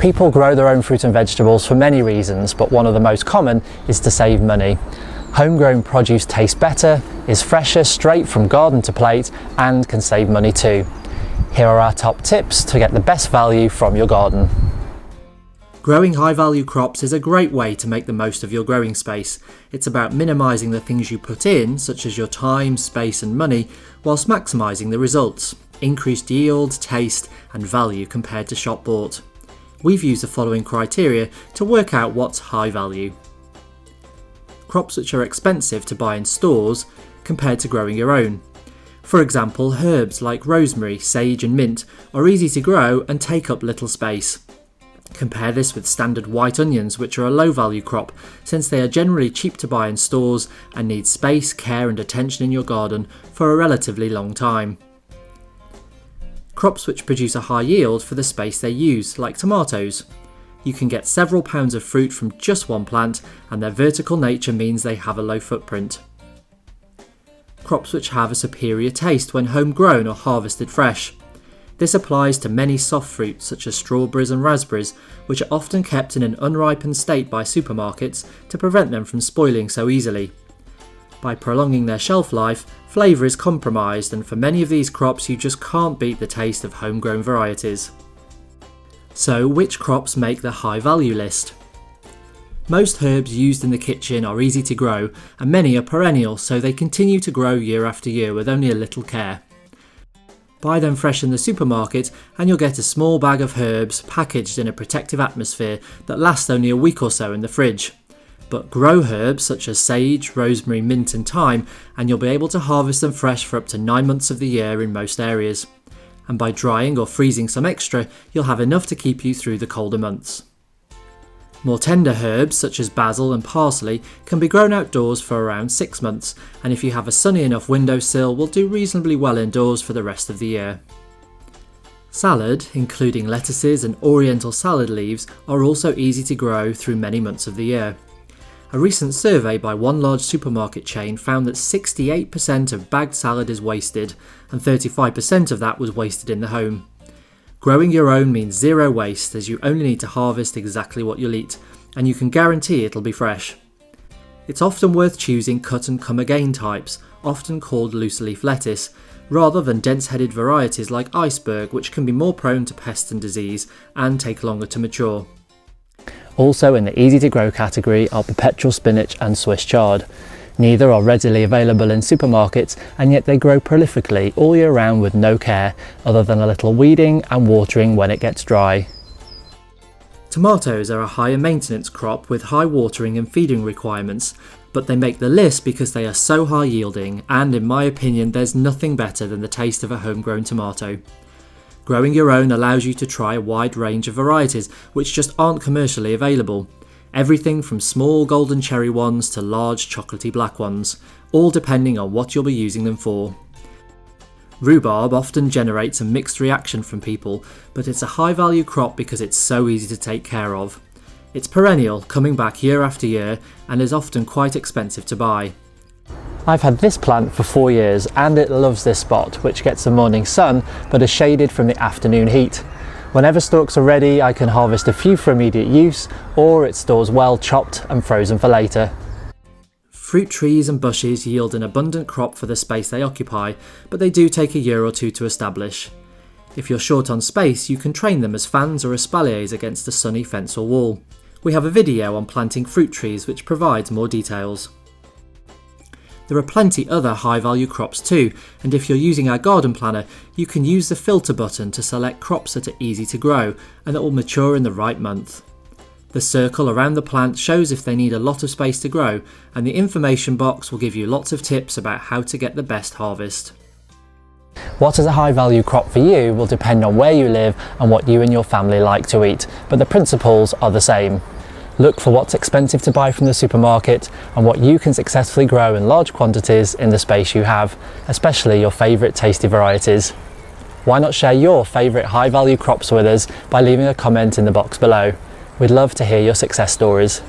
People grow their own fruit and vegetables for many reasons, but one of the most common is to save money. Homegrown produce tastes better, is fresher straight from garden to plate, and can save money too. Here are our top tips to get the best value from your garden. Growing high-value crops is a great way to make the most of your growing space. It's about minimising the things you put in, such as your time, space and money, whilst maximising the results. Increased yield, taste and value compared to shop bought. We've used the following criteria to work out what's high value. Crops which are expensive to buy in stores compared to growing your own. For example, herbs like rosemary, sage and mint are easy to grow and take up little space. Compare this with standard white onions, which are a low value crop since they are generally cheap to buy in stores and need space, care and attention in your garden for a relatively long time. Crops which produce a high yield for the space they use, like tomatoes. You can get several pounds of fruit from just one plant, and their vertical nature means they have a low footprint. Crops which have a superior taste when homegrown or harvested fresh. This applies to many soft fruits such as strawberries and raspberries, which are often kept in an unripened state by supermarkets to prevent them from spoiling so easily. By prolonging their shelf life, flavour is compromised, and for many of these crops you just can't beat the taste of homegrown varieties. So, which crops make the high value list? Most herbs used in the kitchen are easy to grow, and many are perennial, so they continue to grow year after year with only a little care. Buy them fresh in the supermarket and you'll get a small bag of herbs packaged in a protective atmosphere that lasts only a week or so in the fridge. But grow herbs such as sage, rosemary, mint and thyme, and you'll be able to harvest them fresh for up to 9 months of the year in most areas. And by drying or freezing some extra, you'll have enough to keep you through the colder months. More tender herbs such as basil and parsley can be grown outdoors for around 6 months, and if you have a sunny enough windowsill will do reasonably well indoors for the rest of the year. Salad, including lettuces and oriental salad leaves, are also easy to grow through many months of the year. A recent survey by one large supermarket chain found that 68% of bagged salad is wasted, and 35% of that was wasted in the home. Growing your own means zero waste, as you only need to harvest exactly what you'll eat, and you can guarantee it'll be fresh. It's often worth choosing cut and come again types, often called loose leaf lettuce, rather than dense-headed varieties like iceberg, which can be more prone to pest and disease and take longer to mature. Also in the easy to grow category are perpetual spinach and Swiss chard. Neither are readily available in supermarkets, and yet they grow prolifically all year round with no care, other than a little weeding and watering when it gets dry. Tomatoes are a higher maintenance crop with high watering and feeding requirements, but they make the list because they are so high yielding, and in my opinion there's nothing better than the taste of a homegrown tomato. Growing your own allows you to try a wide range of varieties which just aren't commercially available. Everything from small golden cherry ones to large chocolatey black ones, all depending on what you'll be using them for. Rhubarb often generates a mixed reaction from people, but it's a high value crop because it's so easy to take care of. It's perennial, coming back year after year, and is often quite expensive to buy. I've had this plant for 4 years and it loves this spot, which gets the morning sun but is shaded from the afternoon heat. Whenever stalks are ready, I can harvest a few for immediate use, or it stores well chopped and frozen for later. Fruit trees and bushes yield an abundant crop for the space they occupy, but they do take a year or two to establish. If you're short on space, you can train them as fans or espaliers against a sunny fence or wall. We have a video on planting fruit trees which provides more details. There are plenty other high value crops too, and if you're using our garden planner, you can use the filter button to select crops that are easy to grow and that will mature in the right month. The circle around the plant shows if they need a lot of space to grow, and the information box will give you lots of tips about how to get the best harvest. What is a high value crop for you will depend on where you live and what you and your family like to eat, but the principles are the same. Look for what's expensive to buy from the supermarket and what you can successfully grow in large quantities in the space you have, especially your favourite tasty varieties. Why not share your favourite high value crops with us by leaving a comment in the box below? We'd love to hear your success stories.